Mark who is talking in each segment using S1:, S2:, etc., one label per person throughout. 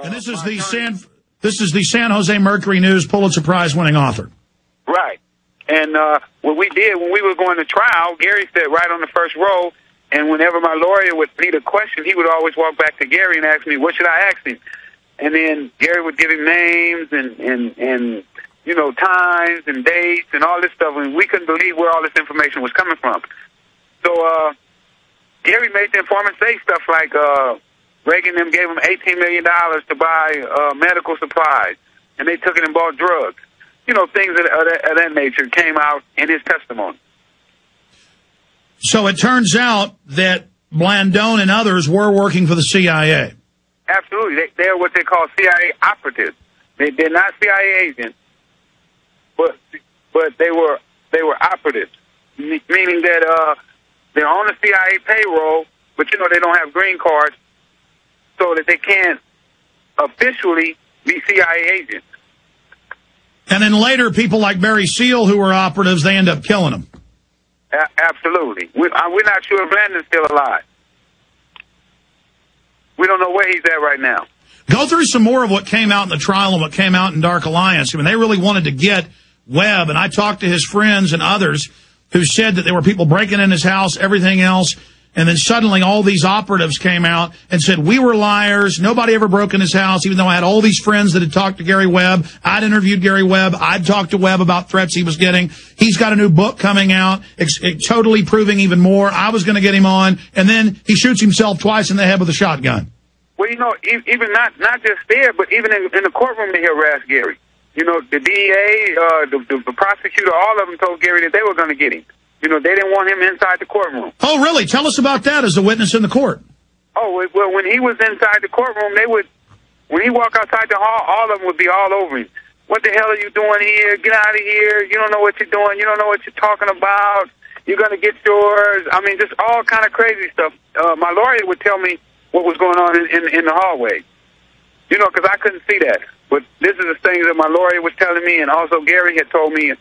S1: And this is the San Jose Mercury News Pulitzer Prize winning author.
S2: Right. And what we did when we were going to trial, Gary sat right on the first row, and whenever my lawyer would need a question, he would always walk back to Gary and ask me, what should I ask him? And then Gary would give him names and you know, times and dates and all this stuff, and we couldn't believe where all this information was coming from. So Gary made the informant say stuff like Reagan them gave him $18 million to buy medical supplies, and they took it and bought drugs. You know, things of that nature came out in his testimony.
S1: So it turns out that Blandon and others were working for the CIA.
S2: Absolutely. They're what they call CIA operatives. They're not CIA agents, but they were operatives, meaning that they're on the CIA payroll, but, you know, they don't have green cards, so that they can't officially be CIA agents.
S1: And then later, people like Barry Seal, who were operatives, they end up killing them.
S2: Absolutely. We're not sure if Blandon's still alive. We don't know where he's at right now.
S1: Go through some more of what came out in the trial and what came out in Dark Alliance. I mean, they really wanted to get Webb, and I talked to his friends and others who said that there were people breaking in his house, everything else, and then suddenly all these operatives came out and said, we were liars, nobody ever broke in his house, even though I had all these friends that had talked to Gary Webb. I'd interviewed Gary Webb. I'd talked to Webb about threats he was getting. He's got a new book coming out, totally proving even more. I was going to get him on, and then he shoots himself twice in the head with a shotgun.
S2: Well, you know, even not just there, but even in the courtroom they harassed Gary. You know, the DEA, the prosecutor, all of them told Gary that they were going to get him. You know, they didn't want him inside the courtroom.
S1: Oh, really? Tell us about that as a witness in the court.
S2: Oh, well, when he was inside the courtroom, when he walked outside the hall, all of them would be all over him. What the hell are you doing here? Get out of here. You don't know what you're doing. You don't know what you're talking about. You're going to get yours. I mean, just all kind of crazy stuff. My lawyer would tell me what was going on in the hallway. You know, because I couldn't see that. But this is the things that my lawyer was telling me, and also Gary had told me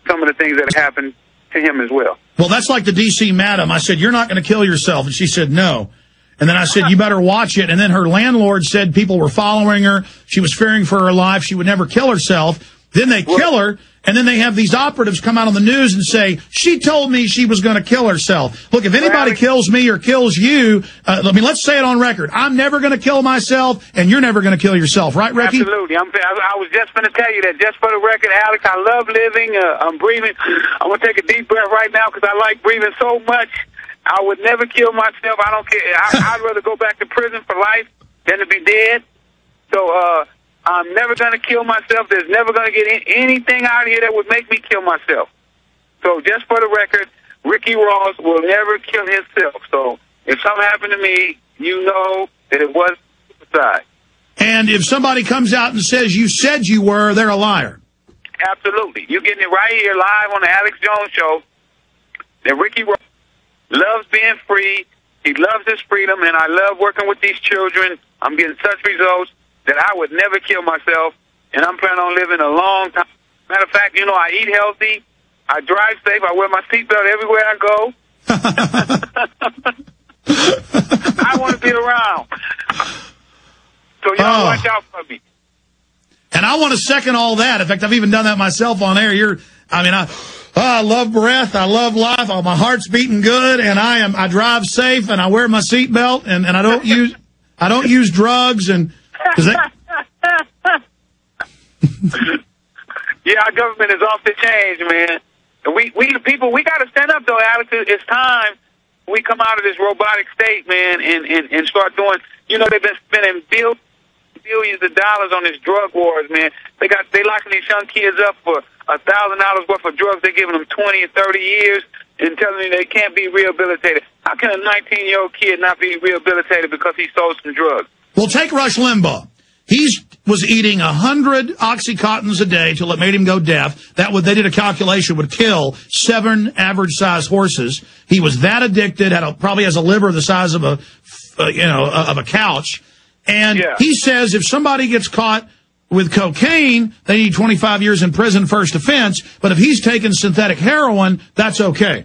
S2: some of the things that happened to him as well.
S1: Well, that's like the D.C. madam. I said, you're not going to kill yourself. And she said, no. And then I said, you better watch it. And then her landlord said people were following her. She was fearing for her life. She would never kill herself. Then they kill her. And then they have these operatives come out on the news and say, she told me she was going to kill herself. Look, if anybody kills me or kills you, let's say it on record. I'm never going to kill myself, and you're never going to kill yourself. Right, Ricky?
S2: Absolutely. I was just going to tell you that, just for the record, Alex, I love living. I'm breathing. I'm going to take a deep breath right now because I like breathing so much. I would never kill myself. I don't care. I'd rather go back to prison for life than to be dead. So, I'm never going to kill myself. There's never going to get anything out here that would make me kill myself. So just for the record, Ricky Ross will never kill himself. So if something happened to me, you know that it was suicide.
S1: And if somebody comes out and says you said you were, they're a liar.
S2: Absolutely. You're getting it right here live on the Alex Jones Show that Ricky Ross loves being free. He loves his freedom, and I love working with these children. I'm getting such results that I would never kill myself, and I'm planning on living a long time. Matter of fact, you know, I eat healthy, I drive safe, I wear my seatbelt everywhere I go. I want to be around. So y'all watch out for me.
S1: And I want to second all that. In fact, I've even done that myself on air. I love breath, I love life, my heart's beating good, and I drive safe, and I wear my seatbelt, and I don't use drugs, and yeah,
S2: our government is off the change, man. And we the people, we got to stand up, though, Alex. It's time we come out of this robotic state, man, and start doing. You know, they've been spending billions of dollars on this drug wars, man. They locking these young kids up for $1,000 worth of drugs. They're giving them 20 or 30 years and telling them they can't be rehabilitated. How can a 19-year-old kid not be rehabilitated because he sold some drugs?
S1: Well, take Rush Limbaugh. He was eating 100 Oxycontins a day till it made him go deaf. They did a calculation, would kill 7 average-sized horses. He was that addicted, probably has a liver the size of a couch. And he says if somebody gets caught with cocaine, they need 25 years in prison first offense. But if he's taking synthetic heroin, that's okay.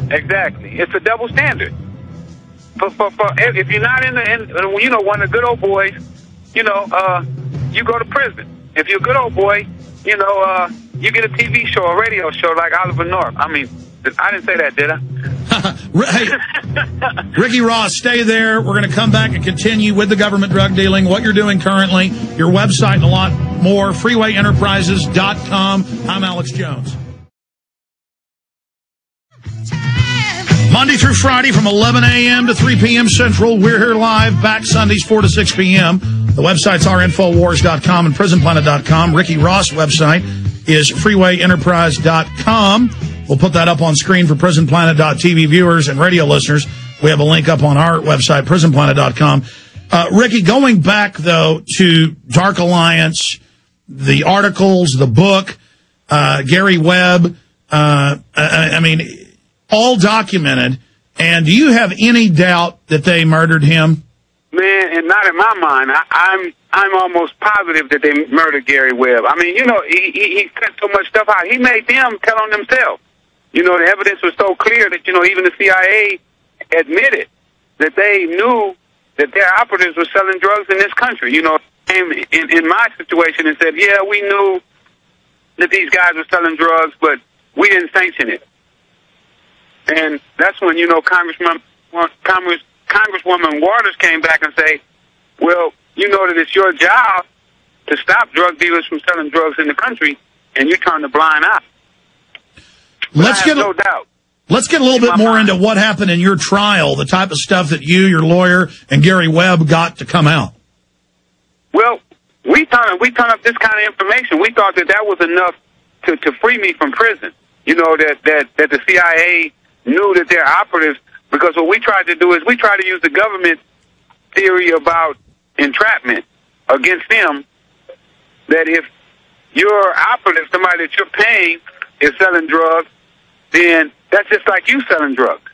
S2: Exactly. It's a double standard. If you're not one of the good old boys, you go to prison. If you're a good old boy, you get a TV show, a radio show like Oliver North. I mean, I didn't say that, did I?
S1: Hey, Ricky Ross, stay there. We're going to come back and continue with the government drug dealing, what you're doing currently, your website, and a lot more. FreewayEnterprises.com. I'm Alex Jones. Monday through Friday from 11 a.m. to 3 p.m. Central. We're here live, back Sundays 4 to 6 p.m. The websites are Infowars.com and PrisonPlanet.com. Ricky Ross' website is FreewayEnterprise.com. We'll put that up on screen for PrisonPlanet.tv viewers and radio listeners. We have a link up on our website, PrisonPlanet.com. Ricky, going back, though, to Dark Alliance, the articles, the book, Gary Webb, I mean, all documented. And do you have any doubt that they murdered him?
S2: Man, and not in my mind. I'm almost positive that they murdered Gary Webb. I mean, he cut so much stuff out. He made them tell on themselves. The evidence was so clear that, even the CIA admitted that they knew that their operatives were selling drugs in this country. In my situation and said, yeah, we knew that these guys were selling drugs, but we didn't sanction it. And that's when, Congresswoman Waters came back and say, well, you know that it's your job to stop drug dealers from selling drugs in the country, and you turn the blind eye. No doubt.
S1: Let's get a little bit more into what happened in your trial, the type of stuff that you, your lawyer, and Gary Webb got to come out.
S2: Well, we turn up this kind of information. We thought that was enough to free me from prison. That the CIA knew that their operatives, because what we tried to do is we tried to use the government theory about entrapment against them, that if your operative, somebody that you're paying, is selling drugs, then that's just like you selling drugs.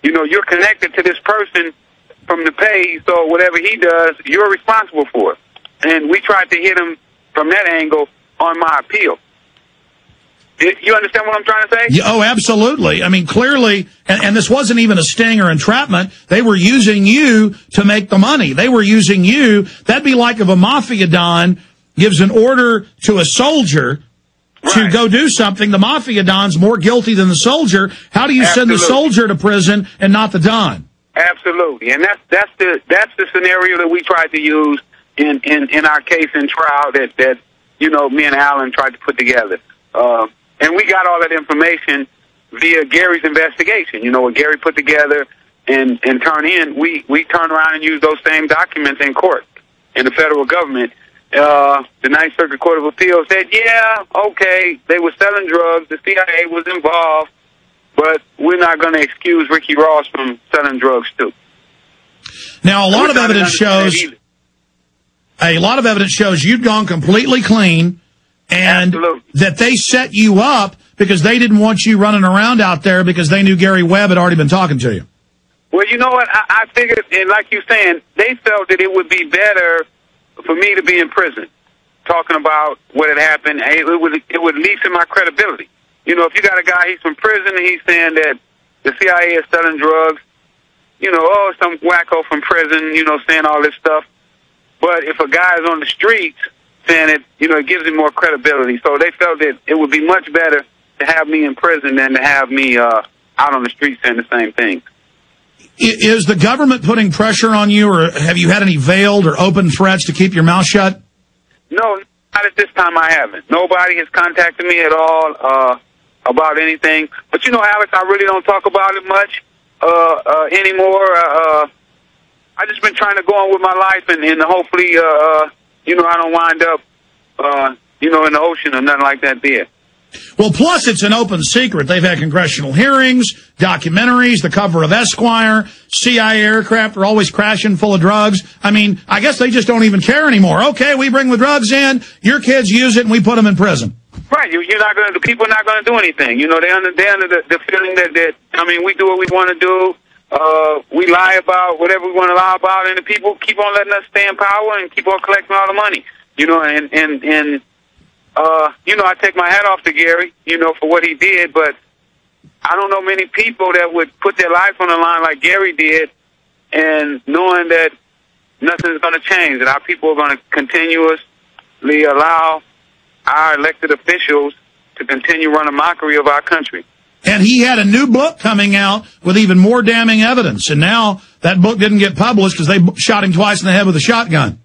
S2: You're connected to this person from the pay, so whatever he does, you're responsible for it. And we tried to hit him from that angle on my appeal. You understand what I'm trying to say?
S1: Yeah, oh, absolutely. I mean, clearly, and this wasn't even a sting or entrapment. They were using you to make the money. They were using you. That'd be like if a mafia don gives an order to a soldier to go do something. The mafia don's more guilty than the soldier. How do you send the soldier to prison and not the don?
S2: Absolutely. And that's the scenario that we tried to use in our case in trial that me and Alan tried to put together. And we got all that information via Gary's investigation. What Gary put together and turned in, we turned around and used those same documents in court, in the federal government. The Ninth Circuit Court of Appeals said, yeah, okay, they were selling drugs, the CIA was involved, but we're not going to excuse Ricky Ross from selling drugs too.
S1: Now, a lot of evidence shows you'd gone completely clean, and that they set you up because they didn't want you running around out there because they knew Gary Webb had already been talking to you.
S2: Well, you know what? I figured, and like you're saying, they felt that it would be better for me to be in prison, talking about what had happened. It would lessen my credibility. If you got a guy, he's from prison, and he's saying that the CIA is selling drugs, some wacko from prison, saying all this stuff. But if a guy is on the streets saying it, it gives him more credibility. So they felt that it would be much better to have me in prison than to have me out on the street saying the same thing.
S1: Is the government putting pressure on you, or have you had any veiled or open threats to keep your mouth shut?
S2: No, not at this time. I haven't. Nobody has contacted me at all about anything. But Alex, I really don't talk about it much anymore. I just been trying to go on with my life, and hopefully, I don't wind up, in the ocean or nothing like that there.
S1: Well, plus it's an open secret. They've had congressional hearings, documentaries, the cover of Esquire, CIA aircraft are always crashing full of drugs. I mean, I guess they just don't even care anymore. Okay, we bring the drugs in, your kids use it, and we put them in prison.
S2: Right, the people are not going to do anything. They're under the feeling that we do what we want to do. We lie about whatever we want to lie about, and the people keep on letting us stay in power and keep on collecting all the money. I take my hat off to Gary, for what he did, but I don't know many people that would put their life on the line like Gary did, and knowing that, nothing's going to change, that our people are going to continuously allow our elected officials to continue running mockery of our country.
S1: And he had a new book coming out with even more damning evidence. And now that book didn't get published because they shot him twice in the head with a shotgun.